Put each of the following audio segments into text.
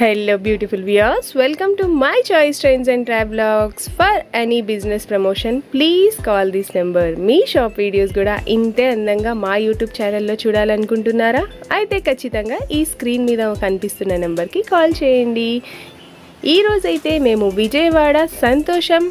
Hello beautiful viewers, welcome to my choice trains and travelogs. For any business promotion please call this number. Me shop videos కూడా ఇంతే అందంగా మా YouTube ఛానల్లో చూడాలనుకుంటున్నారా? అయితే ఖచ్చితంగా ఈ స్క్రీన్ మీద కనిపిస్తున్న నెంబర్కి కాల్ చేయండి. ఈ రోజైతే మేము విజయవాడ సంతోషం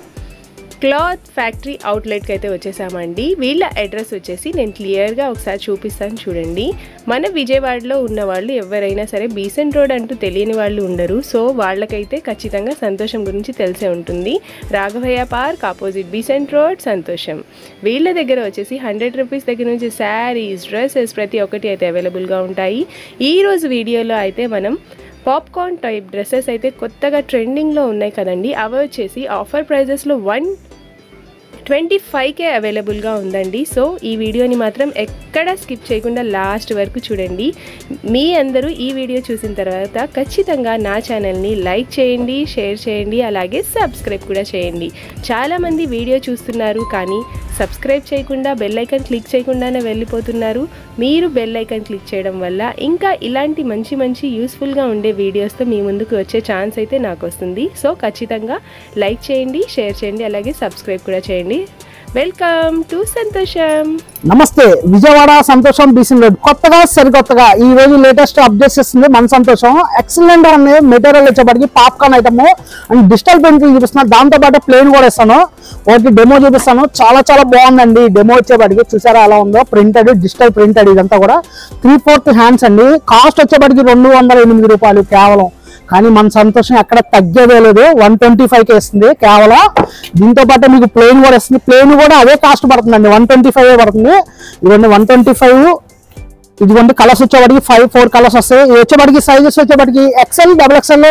క్లాత్ ఫ్యాక్టరీ అవుట్లెట్కి అయితే వచ్చేసామండి. వీళ్ళ అడ్రస్ వచ్చేసి నేను క్లియర్గా ఒకసారి చూపిస్తాను చూడండి. మన విజయవాడలో ఉన్న వాళ్ళు ఎవరైనా సరే బీసెంట్ రోడ్ అంటూ తెలియని వాళ్ళు ఉండరు. సో వాళ్ళకైతే ఖచ్చితంగా సంతోషం గురించి తెలిసే ఉంటుంది. Raghavaiah park opposite Besant road Santosham. వీళ్ళ దగ్గర వచ్చేసి 100 రూపీస్ దగ్గర నుంచి శారీస్, డ్రెస్సెస్ ప్రతి ఒక్కటి అయితే అవైలబుల్గా ఉంటాయి. ఈరోజు వీడియోలో అయితే మనం పాప్కార్న్ టైప్ డ్రెస్సెస్ అయితే కొత్తగా ట్రెండింగ్లో ఉన్నాయి కదండి. అవి వచ్చేసి ఆఫర్ ప్రైజెస్లో 125కే అవైలబుల్గా ఉందండి. సో ఈ వీడియోని మాత్రం ఎక్కడ స్కిప్ చేయకుండా లాస్ట్ వరకు చూడండి. మీ అందరూ ఈ వీడియో చూసిన తర్వాత ఖచ్చితంగా నా ఛానల్ని లైక్ చేయండి, షేర్ చేయండి, అలాగే సబ్స్క్రైబ్ కూడా చేయండి. చాలామంది వీడియో చూస్తున్నారు కానీ సబ్స్క్రైబ్ చేయకుండా బెల్ ఐకాన్ క్లిక్ చేయకుండానే వెళ్ళిపోతున్నారు. మీరు బెల్ ఐకాన్ క్లిక్ చేయడం వల్ల ఇంకా ఇలాంటి మంచి యూస్ఫుల్గా ఉండే వీడియోస్తో మీ ముందుకు వచ్చే ఛాన్స్ అయితే నాకు వస్తుంది. సో ఖచ్చితంగా లైక్ చేయండి, షేర్ చేయండి, అలాగే సబ్స్క్రైబ్ కూడా చేయండి. వెల్కమ్ టు సంతోషం. నమస్తే, విజయవాడ సంతోషం బీసెంట్ రోడ్ కొత్తగా సరికొత్తగా ఈ రోజు లేటెస్ట్ అప్డేట్స్ ఇస్తుంది మన సంతోషం. ఎక్సలెంట్ అనే మెటీరియల్ వచ్చేప్పటికి popcorn item and digital painting చూపిస్తున్నాను. దాంతో పాటు ప్లేన్ కూడా ఇస్తాను, ఒకటి డెమో చూపిస్తాను. చాలా బాగుందండి డెమో వచ్చేప్పటికి. చూసారా ఎలా ఉందో, ప్రింటెడ్ డిజిటల్ ప్రింటెడ్. ఇదంతా కూడా 3/4 హ్యాండ్స్ అండి. కాస్ట్ వచ్చేప్పటికి 208 రూపాయలు కేవలం. కానీ మన సంతోషం ఎక్కడ తగ్గేదే లేదు, 125కే ఇస్తుంది కేవలం. దీంతో పాటు మీకు ప్లేన్ కూడా ఇస్తుంది. ప్లేన్ కూడా అదే కాస్ట్ పడుతుందండి, 125 పడుతుంది. ఇవన్నీ 125. ఇదిగోండి కలర్స్ వచ్చేవాడికి 4 కలర్స్ వస్తాయి. వచ్చేవాడికి సైజెస్ వచ్చేవాడికి XL, XXL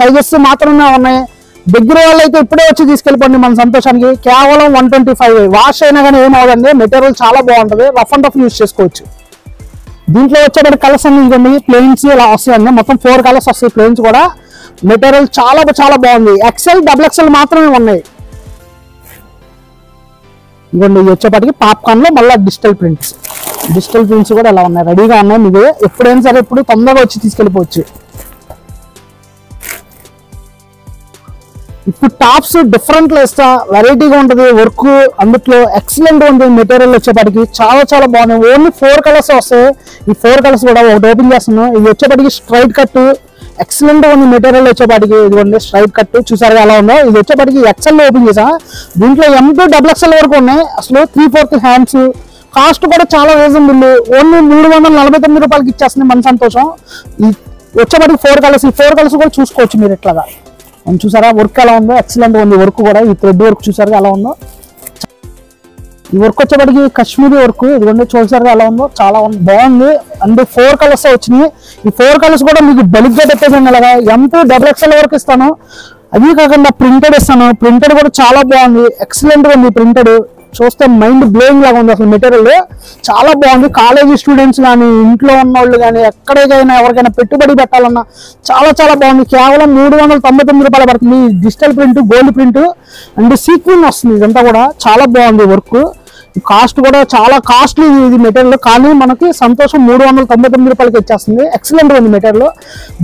సైజెస్ మాత్రమే ఉన్నాయి. దగ్గర వాళ్ళు అయితే ఇప్పుడే వచ్చి తీసుకెళ్ళిపోండి మన సంతోషానికి. కేవలం 125. వాష్ అయినా కానీ ఏమవుదండి, మెటీరియల్ చాలా బాగుంటుంది, రఫ్ అండ్ టఫ్ యూజ్ చేసుకోవచ్చు. దీంట్లో వచ్చేటప్పుడు కలర్స్ అన్ని ఇవ్వండి, ప్లెయిన్స్ ఇలా వస్తాయండి. మొత్తం 4 కలర్స్ వస్తాయి. ప్లెయిన్స్ కూడా మెటీరియల్ చాలా బాగుంది. XL, XXL మాత్రమే ఉన్నాయి. ఇవ్వండి ఇవి వచ్చేప్పటికి పాప్కార్న్ లో మళ్ళీ డిజిటల్ ప్రింట్స్ కూడా ఎలా ఉన్నాయి, రెడీగా ఉన్నాయి. మీకు ఎప్పుడైనా సరే ఇప్పుడు తొందరగా వచ్చి తీసుకెళ్ళిపోవచ్చు. ఇప్పుడు టాప్స్ డిఫరెంట్ ఇస్తా, వెరైటీగా ఉంటుంది వర్క్, అందుట్లో ఎక్సలెంట్ ఉంది. మెటీరియల్ వచ్చేప్పటికి చాలా బాగున్నాయి. ఓన్లీ 4 కలర్స్ వస్తాయి. ఈ 4 కలర్స్ కూడా ఒకటి ఓపెన్ చేస్తున్నాను. ఇది వచ్చేప్పటికి స్ట్రైట్ కట్ ఎక్సలెంట్ ఉంది. మెటీరియల్ వచ్చేప్పటికి ఇదిగోండి స్ట్రైట్ కట్, చూసారు ఎలా ఉందో. ఇది వచ్చేప్పటికి XL ఓపెన్ చేసా. దీంట్లో M to XXL వరకు ఉన్నాయి. అసలు 3/4 హ్యాండ్స్. కాస్ట్ కూడా చాలా రీజనబుల్, ఓన్లీ 349 రూపాయలకి ఇచ్చేస్తుంది మన సంతోషం. ఈ వచ్చేప్పటికి 4 కలర్స్. ఈ 4 కలర్స్ కూడా చూసుకోవచ్చు మీరు ఇట్లాగా. చూసారా వర్క్ ఎలా ఉందో, ఎక్సలెంట్ ఉంది వర్క్ కూడా. ఈ థ్రెడ్ వర్క్ చూసారు ఎలా ఉందో. ఈ వర్క్ వచ్చేప్పటికి కాశ్మీరీ వర్క్, ఇదిగోండి చూసారు ఎలా ఉందో, చాలా బాగుంది. అండ్ 4 కలర్స్ వచ్చినాయి. ఈ 4 కలర్స్ కూడా మీకు బలిగ్గా పెట్టేసాను. అలాగా M to XXL వరకు ఇస్తాను. అది కాకుండా ప్రింటెడ్ ఇస్తాను. ప్రింటెడ్ కూడా చాలా బాగుంది, ఎక్సలెంట్ ఉంది. ప్రింటెడ్ చూస్తే మైండ్ బ్లోయింగ్ లాగా ఉంది. అసలు మెటీరియల్ చాలా బాగుంది. కాలేజీ స్టూడెంట్స్ కానీ, ఇంట్లో ఉన్న వాళ్ళు కానీ, ఎక్కడికైనా ఎవరికైనా పెట్టుబడి పెట్టాలన్నా చాలా బాగుంది. కేవలం 399 రూపాయలు పడుతుంది. Digital print, gold print and sequin వస్తుంది. ఇదంతా కూడా చాలా బాగుంది వర్క్. కాస్ట్ కూడా చాలా కాస్ట్లీ ఇది మెటీరియల్, కానీ మనకి సంతోషం 399 రూపాయలకి ఇచ్చేస్తుంది. ఎక్సలెంట్ ఉంది మెటీరియల్.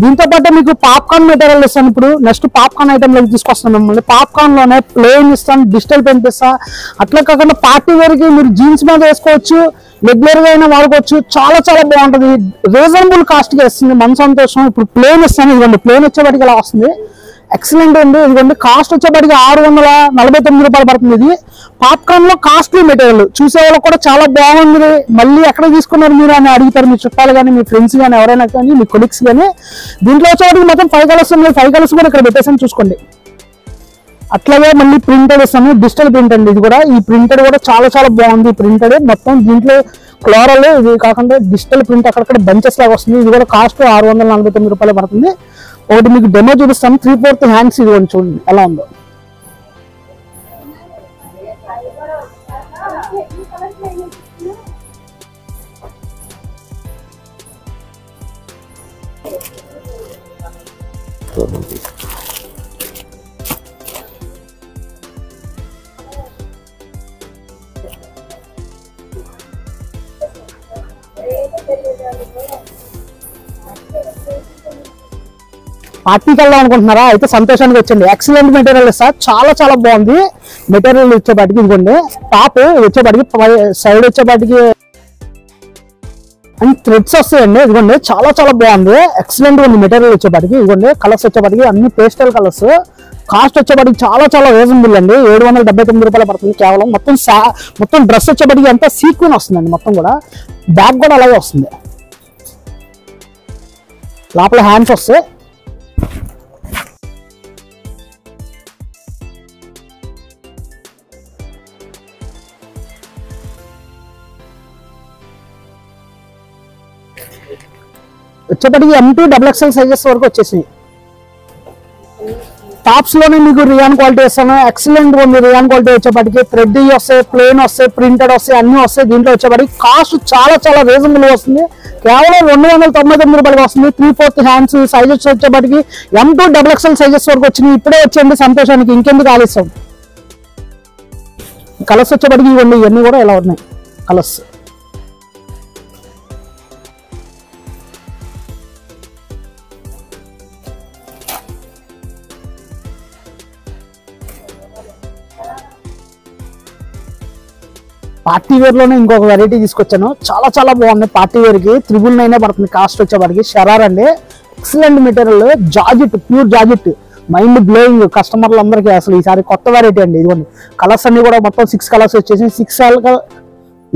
దీంతో పాటు మీకు పాప్కార్న్ మెటీరియల్ ఇస్తాను. ఇప్పుడు నెక్స్ట్ పాప్కార్న్ ఐటెంలోకి తీసుకొస్తాను మిమ్మల్ని. పాప్కార్న్ లోనే ప్లెయిన్ ఇస్తాను, డిజిటల్ పెయింట్ ఇస్తాను. అట్లా కాకుండా పార్టీ వేర్కి మీరు జీన్స్ మీద వేసుకోవచ్చు, రెగ్యులర్ గా అయినా వాడుకోవచ్చు. చాలా బాగుంటుంది. రీజనబుల్ కాస్ట్ గా ఇస్తుంది మన సంతోషం. ఇప్పుడు ప్లేన్ ఇస్తాను. ఇదిగోండి ప్లేన్ వచ్చేప్పటికి ఇలా వస్తుంది, ఎక్సలెంట్ ఉంది. ఇదిగోండి కాస్ట్ వచ్చేప్పటికి 649 రూపాయలు పడుతుంది. ఇది పాప్కార్న్ లో కాస్ట్లీ మెటీరియల్. చూసే వాళ్ళకి కూడా చాలా బాగుంది. మళ్ళీ ఎక్కడ తీసుకున్నారు మీరు అని అడుగుతారు మీ చుట్టాలు కానీ, మీ ఫ్రెండ్స్ కానీ, ఎవరైనా కానీ, మీ కొలీగ్స్ కానీ. దీంట్లో వచ్చేప్పటికి మొత్తం 5 కలర్స్ ఉన్నాయి. 5 కలర్స్ కూడా ఇక్కడ పెట్టేసాను చూసుకోండి. అట్లాగే మళ్ళీ ప్రింటెడ్ ఇస్తాను, డిజిటల్ ప్రింట్ అండి ఇది కూడా. ఈ ప్రింటెడ్ కూడా చాలా బాగుంది. ప్రింటెడ్ మొత్తం దీంట్లో ఫ్లోరల్, ఇది కాకుండా డిజిటల్ ప్రింట్ అక్కడక్కడ బంచెస్ లాగా వస్తుంది. ఇది కూడా కాస్ట్ 649 రూపాయలు పడుతుంది. ఒకటి మీకు డెమో చూపిస్తాను. 3/4 హ్యాండ్స్. ఇది కూడా చూడండి ఎలా ఉందో. పార్టీకి వెళ్దాం అనుకుంటున్నారా అయితే సంతోషానికి వచ్చండి. ఎక్సలెంట్ మెటీరియల్ సార్, చాలా చాలా బాగుంది మెటీరియల్. వచ్చేపాటికి ఇదిగోండి టాప్ వచ్చేపాటికి సైడ్ వచ్చేపాటికి అండ్ థ్రెడ్స్ వస్తాయండి. ఇదిగోండి చాలా చాలా బాగుంది, ఎక్సలెంట్ ఉంది మెటీరియల్. వచ్చేపాటికి ఇదిగోండి కలర్స్ వచ్చేపాటికి అన్ని పేస్టల్ కలర్స్. కాస్ట్ వచ్చేపాటికి చాలా చాలా రీజనబుల్ అండి, 779 రూపాయలు పడుతుంది కేవలం. మొత్తం డ్రెస్ వచ్చేపాటికి అంతా సీక్వెన్ వస్తుందండి, మొత్తం కూడా బ్యాక్ కూడా అలాగే వస్తుంది. లోపల హ్యాండ్స్ వస్తాయి. వచ్చేప్పటికి M2 XXL సైజెస్ వరకు వచ్చేసి టాప్స్ లోనే మీకు రియాన్ క్వాలిటీ ఇస్తాను, ఎక్సలెంట్ ఉంది రియాన్ క్వాలిటీ. వచ్చేప్పటికి థ్రెడ్ వస్తాయి, ప్లెయిన్ వస్తాయి, ప్రింటెడ్ వస్తాయి, అన్ని వస్తాయి. దీంట్లో వచ్చేప్పటికి కాస్ట్ చాలా చాలా రీజనబుల్ వస్తుంది, కేవలం 299 రూపాయలకి వస్తుంది. 3/4 హ్యాండ్స్ సైజెస్ వచ్చేప్పటికి M2 XXL సైజెస్ వరకు వచ్చినాయి. ఇప్పుడే వచ్చేయండి సంతోషానికి, ఇంకెందుకు ఆలస్యం. కలర్స్ వచ్చేప్పటికి ఇవ్వండి, ఇవన్నీ కూడా ఇలా ఉన్నాయి కలర్స్. పార్టీ వేర్ లోనే ఇంకొక వెరైటీ తీసుకొచ్చాను, చాలా చాలా బాగుంది. పార్టీ వేర్ కి 999 పడుతుంది కాస్ట్. వచ్చేప్పటికి షరార్ అండి, excellent material, georgette, pure georgette, mind blowing కస్టమర్లు అందరికీ. అసలు ఈసారి కొత్త వెరైటీ అండి. ఇదిగోండి కలర్స్ అన్ని కూడా మొత్తం 6 కలర్స్ వచ్చేసి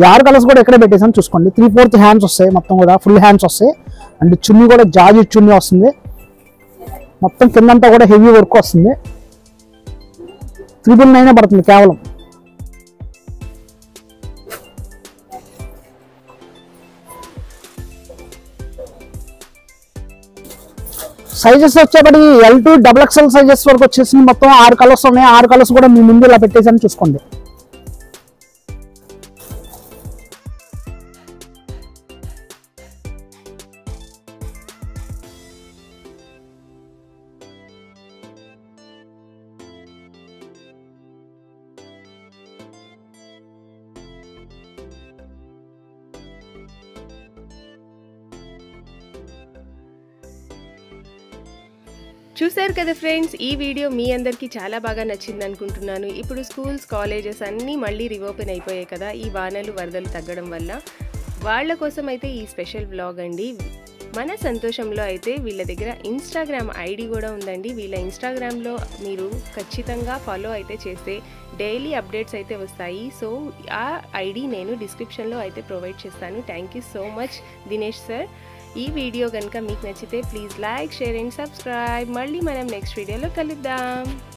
6 కలర్స్ కూడా ఎక్కడే పెట్టేసాను చూసుకోండి. 3/4 హ్యాండ్స్ వస్తాయి, మొత్తం కూడా ఫుల్ హ్యాండ్స్ వస్తాయి. అండ్ చున్నీ కూడా జార్జెట్ చున్నీ వస్తుంది, మొత్తం కిందంతా కూడా హెవీ వర్క్ వస్తుంది. 999 పడుతుంది కేవలం. సైజెస్ వచ్చేప్పటికి L2 XXL సైజెస్ వరకు వచ్చేసి మొత్తం 6 కలర్స్ ఉన్నాయి. 6 కలర్స్ కూడా మీ ముందు ఇలా పెట్టేసాను చూసుకోండి. చూశారు కదా ఫ్రెండ్స్, ఈ వీడియో మీ అందరికీ చాలా బాగా నచ్చింది అనుకుంటున్నాను. ఇప్పుడు స్కూల్స్, కాలేజెస్ అన్నీ మళ్ళీ రీఓపెన్ అయిపోయాయి కదా, ఈ వానలు వరదలు తగ్గడం వల్ల. వాళ్ళ కోసం అయితే ఈ స్పెషల్ వ్లాగ్ అండి. మన సంతోషంలో అయితే వీళ్ళ దగ్గర ఇన్స్టాగ్రామ్ ఐడి కూడా ఉందండి. వీళ్ళ ఇన్స్టాగ్రామ్లో మీరు ఖచ్చితంగా ఫాలో అయితే చేస్తే డైలీ అప్డేట్స్ అయితే వస్తాయి. సో ఆ ఐడి నేను డిస్క్రిప్షన్లో అయితే ప్రొవైడ్ చేస్తాను. Thank you so much Dinesh sir. ఈ వీడియో కనుక మీకు నచ్చితే please like, share and subscribe. మళ్ళీ మనం నెక్స్ట్ వీడియోలో కలుద్దాం.